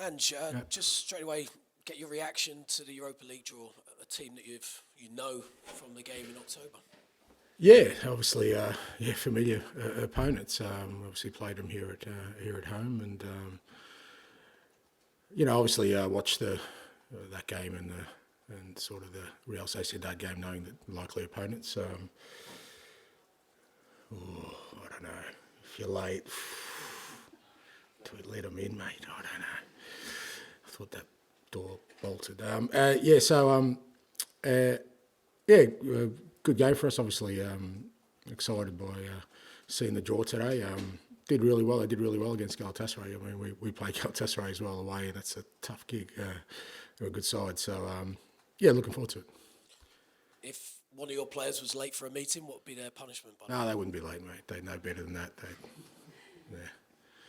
Ange, just straight away, get your reaction to the Europa League draw, a team that you know from the game in October. Yeah, obviously, familiar opponents. Obviously played them here at home, and obviously watched that game and sort of the Real Sociedad game, knowing that likely opponents. I don't know if you're late. Do we let them in, mate? I don't know. I thought that door bolted. Good game for us. Obviously, excited by seeing the draw today. Did really well. They did really well against Galatasaray. I mean, we played Galatasaray as well away, and that's a tough gig. They're a good side. So, looking forward to it. If one of your players was late for a meeting, what would be their punishment? No, they wouldn't be late, mate. They know better than that.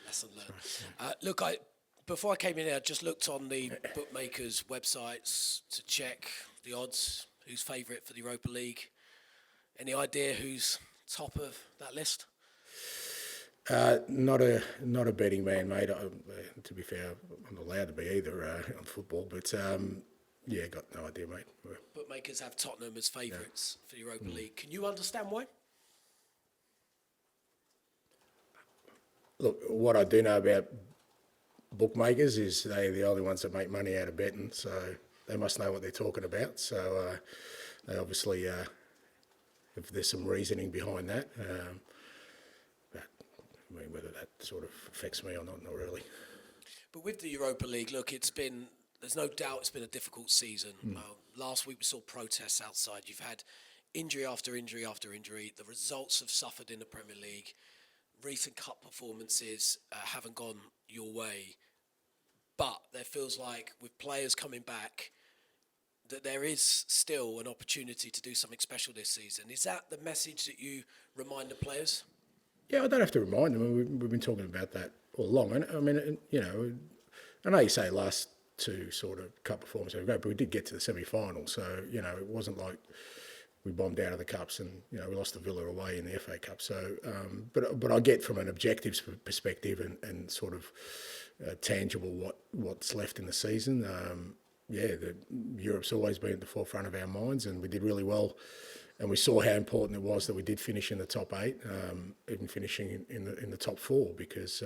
Lesson learned. Before I came in here, I just looked on the bookmakers' websites to check the odds. Who's favourite for the Europa League? Any idea who's top of that list? Not a betting man, mate. To be fair, I'm not allowed to be either on football, but got no idea, mate. Bookmakers have Tottenham as favourites for the Europa League. Can you understand why? Look, what I do know about bookmakers is they're the only ones that make money out of betting, so they must know what they're talking about. So they obviously, if there's some reasoning behind that, but I mean, whether that sort of affects me or not really. But with the Europa League, look, there's no doubt it's been a difficult season. Last week we saw protests outside. You've had injury after injury after injury. The results have suffered in the Premier League. Recent cup performances haven't gone your way. But there feels like with players coming back that there is still an opportunity to do something special this season. Is that the message that you remind the players? Yeah, I don't have to remind them. We've been talking about that all along. And I mean, I know you say last two sort of cup performances ago, but we did get to the semi-final. So, it wasn't like we bombed out of the cups and, we lost to Villa away in the FA Cup. So, but I get from an objectives perspective and sort of tangible what's left in the season. Europe's always been at the forefront of our minds, and we did really well. And we saw how important it was that we did finish in the top 8, even finishing in the top 4, because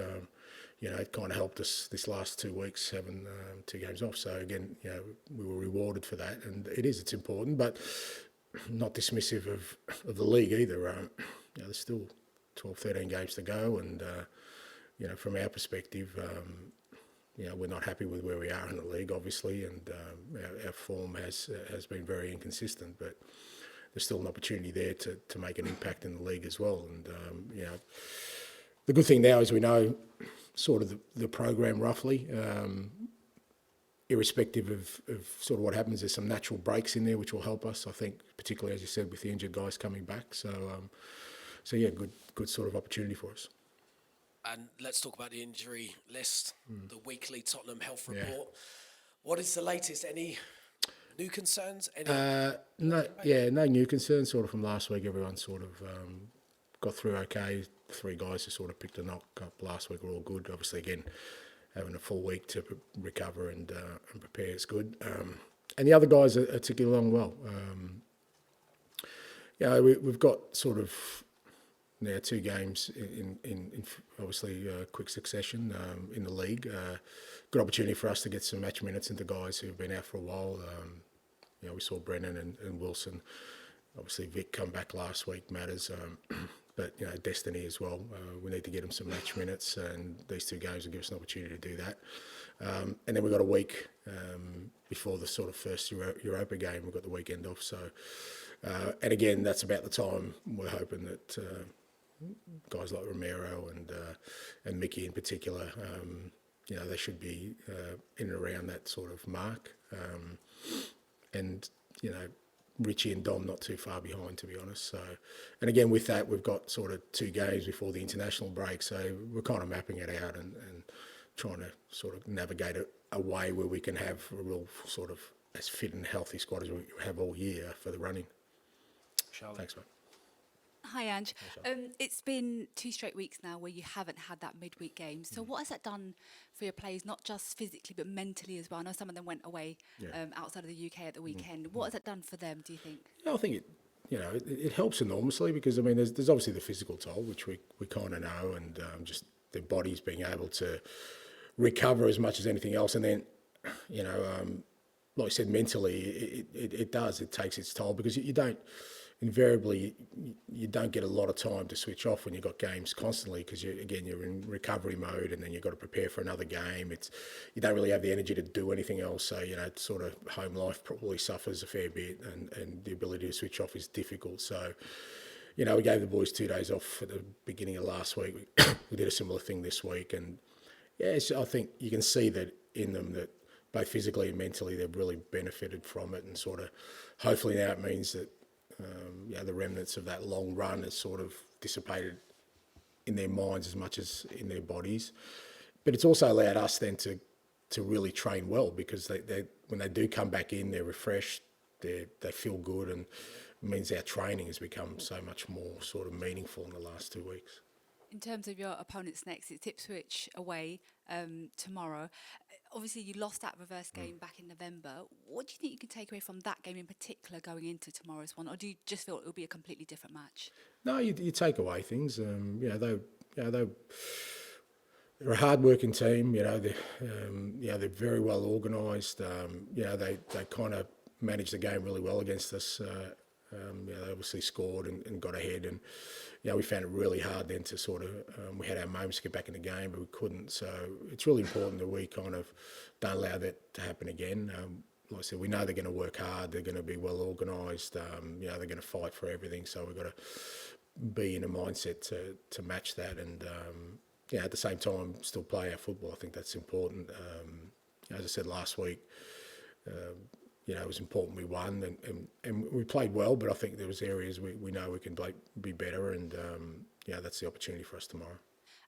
it kind of helped us this last 2 weeks having 2 games off. So again, we were rewarded for that, and it's important, but not dismissive of the league either. There's still 12, 13 games to go, and from our perspective, we're not happy with where we are in the league, obviously, and our form has been very inconsistent, but there's still an opportunity there to make an impact in the league as well. And the good thing now is we know sort of the program roughly. Irrespective of sort of what happens, there's some natural breaks in there which will help us, I think, particularly as you said with the injured guys coming back. So good sort of opportunity for us. And let's talk about the injury list, the weekly Tottenham health report. What is the latest? Any new concerns? No new concerns. Sort of from last week, everyone sort of got through okay. 3 guys who sort of picked a knock up last week were all good. Obviously, again, having a full week to recover and prepare is good. And the other guys are ticking along well. We've got sort of now 2 games in obviously quick succession in the league. Good opportunity for us to get some match minutes into guys who've been out for a while. We saw Brennan and Wilson. Obviously, Vic come back last week matters. But, Destiny as well. We need to get them some match minutes, and these 2 games will give us an opportunity to do that. And then we've got a week before the sort of first Europa game. We've got the weekend off. So, and again, that's about the time we're hoping that guys like Romero and Mickey in particular, they should be in and around that sort of mark. And, Richie and Dom not too far behind, to be honest. So, and again, with that, we've got sort of 2 games before the international break. So we're kind of mapping it out and trying to sort of navigate a way where we can have a real sort of as fit and healthy squad as we have all year for the running. Charlie. Thanks, mate. Hi, Ange. It's been 2 straight weeks now where you haven't had that midweek game. So what has that done for your players, not just physically but mentally as well? I know some of them went away outside of the UK at the weekend. What has that done for them, do you think? Yeah, I think it helps enormously because I mean there's obviously the physical toll which we kind of know, and just their bodies being able to recover as much as anything else, and then like I said, mentally it does, it takes its toll because you don't invariably you don't get a lot of time to switch off when you've got games constantly because you're in recovery mode, and then you've got to prepare for another game. You don't really have the energy to do anything else, so sort of home life probably suffers a fair bit, and the ability to switch off is difficult. So we gave the boys 2 days off at the beginning of last week. We did a similar thing this week, and I think you can see that in them, that both physically and mentally they've really benefited from it, and sort of hopefully now it means that the remnants of that long run has sort of dissipated in their minds as much as in their bodies. But it's also allowed us then to really train well, because they when they do come back in, they're refreshed, they feel good, and it means our training has become so much more sort of meaningful in the last 2 weeks. In terms of your opponents next, it's Ipswich away tomorrow. Obviously, you lost that reverse game back in November. What do you think you can take away from that game in particular going into tomorrow's one, or do you just feel it will be a completely different match? No, you take away things. They're a hard-working team. They're very well organised. They kind of managed the game really well against us. They obviously scored and got ahead, and we found it really hard then to sort of we had our moments to get back in the game, but we couldn't. So it's really important that we kind of don't allow that to happen again. Like I said, we know they're going to work hard, they're going to be well organised, they're going to fight for everything, so we've got to be in a mindset to match that, and at the same time still play our football. I think that's important. As I said last week, it was important we won, and we played well, but I think there was areas we know we can be better, and that's the opportunity for us tomorrow.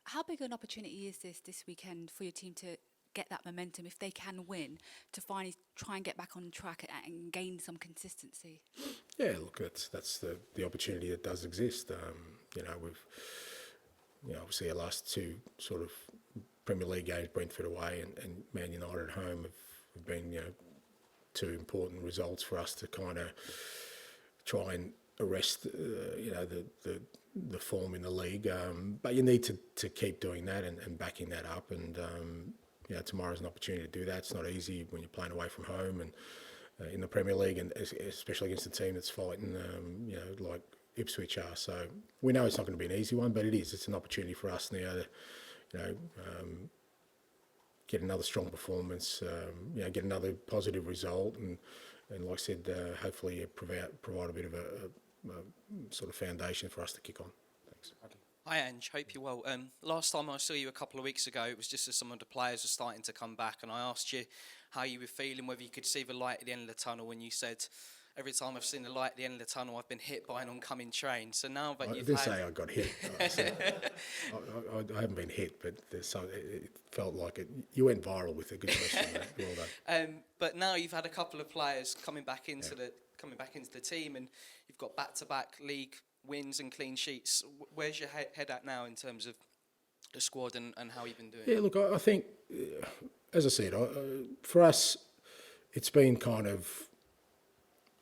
How big an opportunity is this weekend for your team to get that momentum, if they can win, to finally try and get back on track and gain some consistency? Yeah, look, that's the opportunity that does exist. We've obviously our last two sort of Premier League games, Brentford away and Man United at home, have been two important results for us to kind of try and arrest the form in the league. But you need to keep doing that and backing that up, and tomorrow's an opportunity to do that. It's not easy when you're playing away from home and in the Premier League, and especially against a team that's fighting like Ipswich are. So we know it's not going to be an easy one, but it's an opportunity for us now to get another strong performance, get another positive result, and like I said, hopefully provide a bit of a sort of foundation for us to kick on. Thanks. Hi Ange, hope you're well. Last time I saw you a couple of weeks ago, it was just as some of the players were starting to come back, and I asked you how you were feeling, whether you could see the light at the end of the tunnel, and you said, every time I've seen the light at the end of the tunnel, I've been hit by an oncoming train. So now that I didn't say I got hit. I haven't been hit, but it felt like it. You went viral with a good question. Well done. But now you've had a couple of players coming back into the team, and you've got back-to-back league wins and clean sheets. Where's your head at now in terms of the squad and how you've been doing? Yeah, look, I think, as I said, for us, it's been kind of.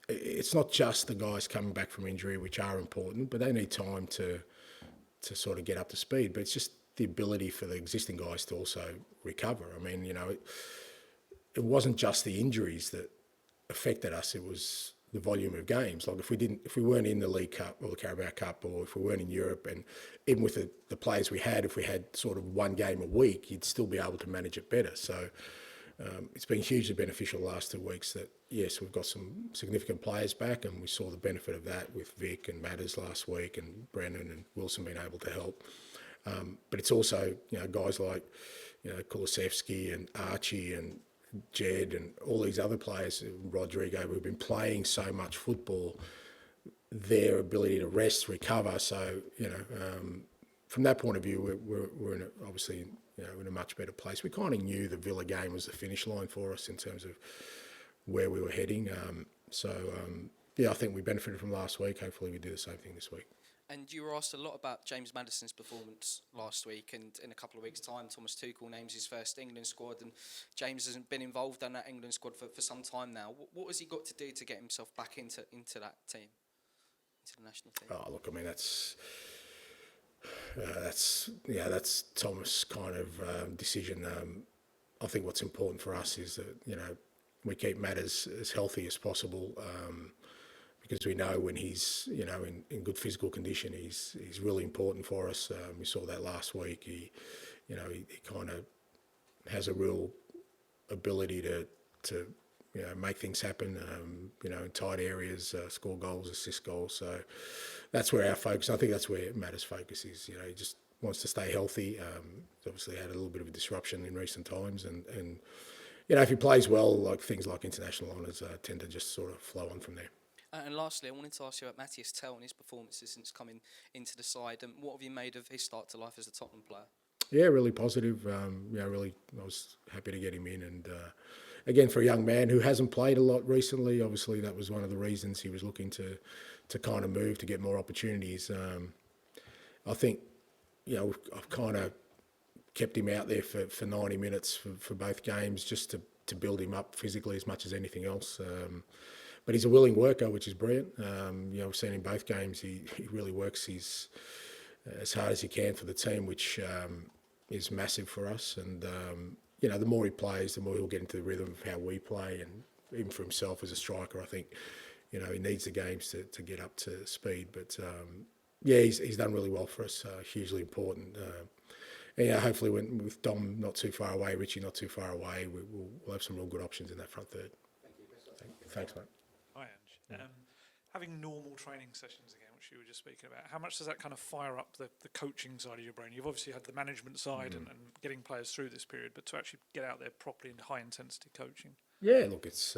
It's not just the guys coming back from injury, which are important, but they need time to sort of get up to speed. But it's just the ability for the existing guys to also recover. I mean, it wasn't just the injuries that affected us; it was the volume of games. Like if we weren't in the League Cup or the Carabao Cup, or if we weren't in Europe, and even with the players we had, if we had sort of one game a week, you'd still be able to manage it better. So. It's been hugely beneficial the last 2 weeks that, yes, we've got some significant players back, and we saw the benefit of that with Vic and Matters last week, and Brennan and Wilson being able to help. But it's also, guys like, Kulusevski and Archie and Jed and all these other players, Rodrigo, who've been playing so much football, their ability to rest, recover. So, from that point of view, we're obviously in a much better place. We kind of knew the Villa game was the finish line for us in terms of where we were heading. I think we benefited from last week. Hopefully we do the same thing this week. And you were asked a lot about James Maddison's performance last week, and in a couple of weeks' time, Thomas Tuchel names his first England squad, and James hasn't been involved in that England squad for some time now. What has he got to do to get himself back into that team, into the national team? Oh, look, I mean, that's Thomas' kind of decision. I think what's important for us is that, we keep Matt as healthy as possible, because we know when he's, in good physical condition, he's really important for us. We saw that last week. He kind of has a real ability to make things happen, in tight areas, score goals, assist goals. So that's where our focus, I think that's where Matt's focus is. He just wants to stay healthy. He's obviously had a little bit of a disruption in recent times. And if he plays well, like things like international honours tend to just sort of flow on from there. And lastly, I wanted to ask you about Matthias Tell and his performances since coming into the side. And what have you made of his start to life as a Tottenham player? Yeah, really positive. Really, I was happy to get him in. And again, for a young man who hasn't played a lot recently, obviously that was one of the reasons he was looking to kind of move to get more opportunities. I think, I've kind of kept him out there for 90 minutes for both games just to build him up physically as much as anything else. But he's a willing worker, which is brilliant. We've seen in both games he really works as hard as he can for the team, which is massive for us. And, the more he plays, the more he'll get into the rhythm of how we play. And even for himself as a striker, I think, he needs the games to get up to speed. But, he's done really well for us, hugely important. And hopefully with Dom not too far away, Richie not too far away, we'll have some real good options in that front third. Thanks, mate. Hi, Ange. Having normal training sessions again, which you were just speaking about, how much does that kind of fire up the coaching side of your brain? You've obviously had the management side and getting players through this period, but to actually get out there properly in high intensity coaching. Yeah, look, it's,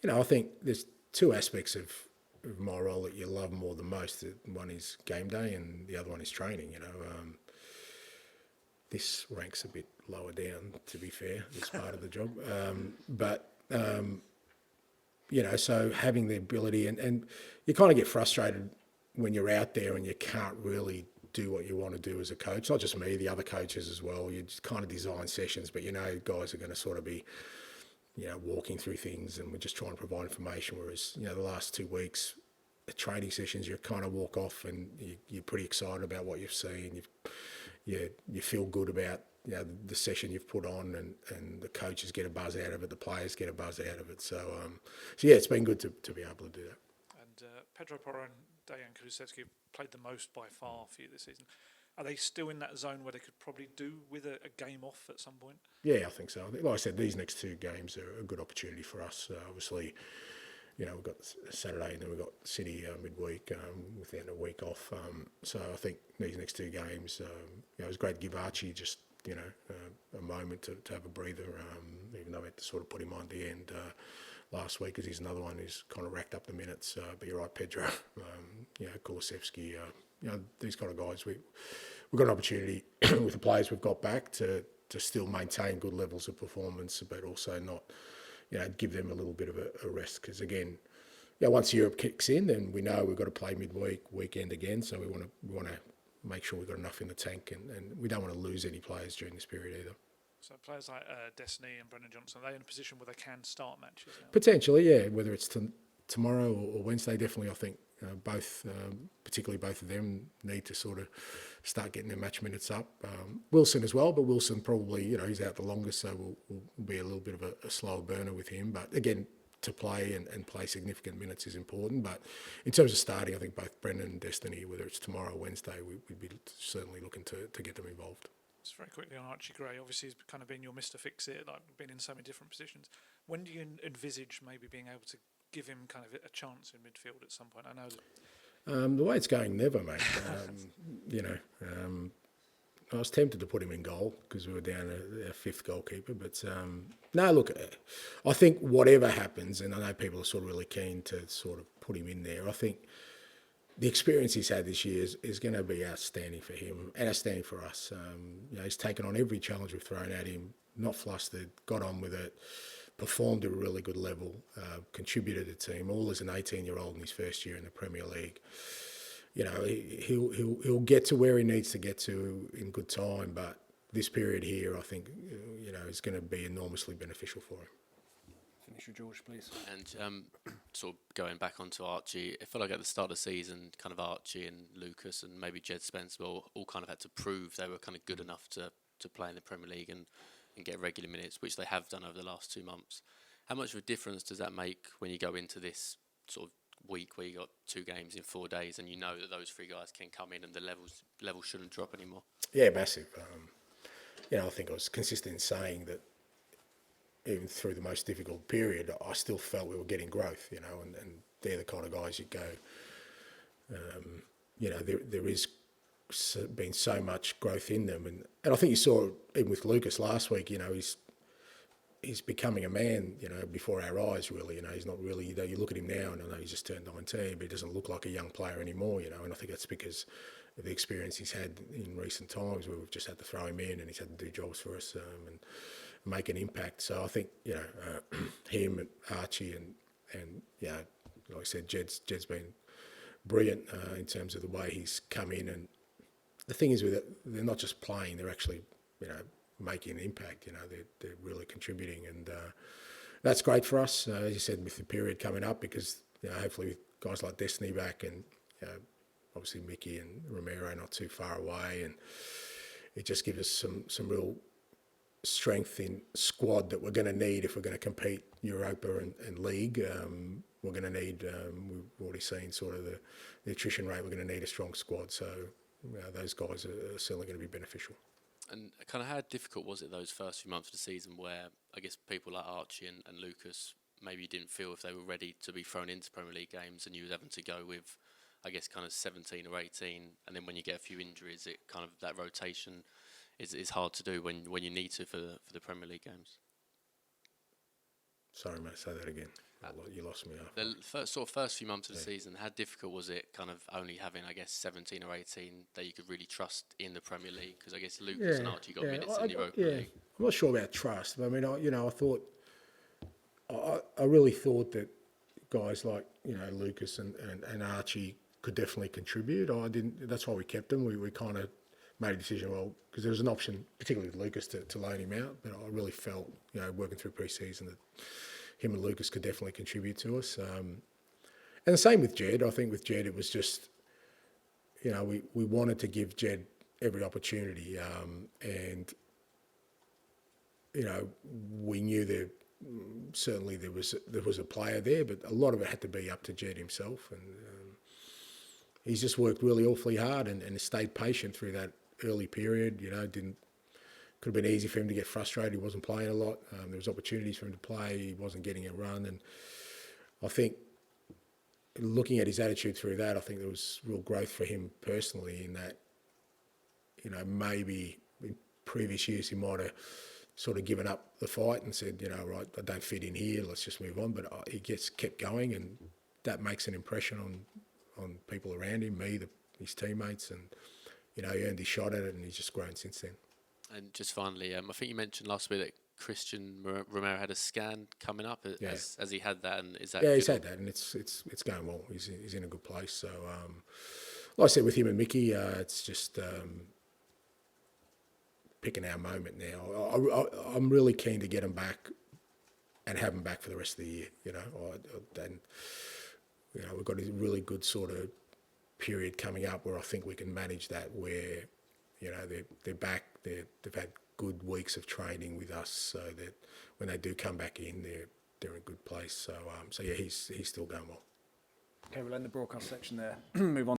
I think there's two aspects of my role that you love more than most. One is game day and the other one is training, This ranks a bit lower down, to be fair, this part of the job. So having the ability, and you kind of get frustrated when you're out there and you can't really do what you want to do as a coach. Not just me, the other coaches as well. You just kind of design sessions, but guys are going to sort of be, walking through things, and we're just trying to provide information. Whereas, the last 2 weeks, the training sessions, you kind of walk off and you're pretty excited about what you've seen. You feel good about the session you've put on, and the coaches get a buzz out of it, the players get a buzz out of it. So it's been good to be able to do that. And Pedro Porro and Dejan Kulusevski played the most by far for you this season. Are they still in that zone where they could probably do with a game off at some point? Yeah, I think so. Like I said, these next two games are a good opportunity for us. Obviously, we've got Saturday and then we've got City midweek within a week off. So I think these next two games, it was great to give Archie just, a moment to have a breather, even though we had to sort of put him on at the end last week, because he's another one who's kind of racked up the minutes. But you're right, Pedro, Kulusevski, these kind of guys, we've got an opportunity with the players we've got back to still maintain good levels of performance, but also not, give them a little bit of a rest. Because again, once Europe kicks in, then we know we've got to play midweek, weekend again. So we want to make sure we've got enough in the tank, and we don't want to lose any players during this period either. So players like Destiny and Brendan Johnson, are they in a position where they can start matches now? Potentially, yeah. Whether it's tomorrow or Wednesday, definitely I think particularly both of them need to sort of start getting their match minutes up. Wilson as well, but Wilson probably, he's out the longest, so will be a little bit of a slower burner with him. But again, to play and play significant minutes is important. But in terms of starting, I think both Brendan and Destiny, whether it's tomorrow or Wednesday, we'd be certainly looking to get them involved. Just very quickly on Archie Gray, obviously he's kind of been your Mr. Fix-It, like been in so many different positions. When do you envisage maybe being able to give him kind of a chance in midfield at some point? I know that... the way it's going, never, mate. I was tempted to put him in goal because we were down our fifth goalkeeper. But no, look, I think whatever happens, and I know people are sort of really keen to sort of put him in there, I think the experience he's had this year is going to be outstanding for him and outstanding for us. He's taken on every challenge we've thrown at him, not flustered, got on with it, performed at a really good level, contributed to the team, all as an 18-year-old in his first year in the Premier League. you know, he'll get to where he needs to get to in good time. But this period here, I think, you know, is going to be enormously beneficial for him. Finish with George, please. And sort of going back onto Archie, I feel like at the start of the season, kind of Archie and Lucas and maybe Jed Spence all kind of had to prove they were kind of good enough to play in the Premier League and get regular minutes, which they have done over the last 2 months. How much of a difference does that make when you go into this sort of week where you got 2 games in 4 days and you know that those 3 guys can come in and the level shouldn't drop anymore? Yeah, massive. You know, I think I was consistent in saying that even through the most difficult period, I still felt we were getting growth, you know, and they're the kind of guys you go, you know, there is been so much growth in them. And I think you saw, even with Lucas last week, you know, he's becoming a man, you know, before our eyes, really. You know, he's not really, you know, you look at him now and I know he's just turned 19, but he doesn't look like a young player anymore, you know, and I think that's because of the experience he's had in recent times where we've just had to throw him in and he's had to do jobs for us and make an impact. So I think, you know, him and Archie and you know, like I said, Jed's been brilliant in terms of the way he's come in. And the thing is with it, they're not just playing, they're actually, you know, making an impact. You know, they're really contributing, and that's great for us, as you said, with the period coming up, because, you know, hopefully with guys like Destiny back and, you know, obviously Mickey and Romero not too far away, and it just gives us some real strength in squad that we're going to need if we're going to compete Europa and League. We're going to need, we've already seen sort of the attrition rate, we're going to need a strong squad, so those guys are certainly going to be beneficial. And kind of how difficult was it those first few months of the season where I guess people like Archie and Lucas maybe didn't feel if they were ready to be thrown into Premier League games, and you was having to go with, I guess, kind of 17 or 18, and then when you get a few injuries, it kind of, that rotation is hard to do when you need to for the Premier League games? Sorry, mate, say that again. You lost me after. The first few months of the season, how difficult was it kind of only having, I guess, 17 or 18 that you could really trust in the Premier League? Because I guess Lucas and Archie got minutes in the Europa League. I'm not sure about trust, but I mean, I really thought that guys like, you know, Lucas and Archie could definitely contribute. That's why we kept them. We kind of made a decision, well, because there was an option, particularly with Lucas, to loan him out. But I really felt, you know, working through pre-season, that him and Lucas could definitely contribute to us. And the same with Jed. I think with Jed, it was just, you know, we wanted to give Jed every opportunity. And, you know, we knew that certainly there was a player there, but a lot of it had to be up to Jed himself. And he's just worked really awfully hard and stayed patient through that early period. You know, could have been easy for him to get frustrated. He wasn't playing a lot. There was opportunities for him to play. He wasn't getting a run. And I think looking at his attitude through that, I think there was real growth for him personally in that, you know, maybe in previous years he might have sort of given up the fight and said, you know, right, I don't fit in here, let's just move on. But he kept going, and that makes an impression on people around him, his teammates, and, you know, he earned his shot at it, and he's just grown since then. And just finally, I think you mentioned last week that Christian Romero had a scan coming up. Has he had that? And is that? Yeah, he's had that, and it's going well. He's in a good place. So, like I said, with him and Mickey, it's just picking our moment now. I'm really keen to get him back and have him back for the rest of the year. You know, and you know, we've got a really good sort of period coming up where I think we can manage that. Where, you know, they're back. They've had good weeks of training with us, so that when they do come back in, they're in a good place. So yeah, he's still going well. Okay, we'll end the broadcast section there. Move on.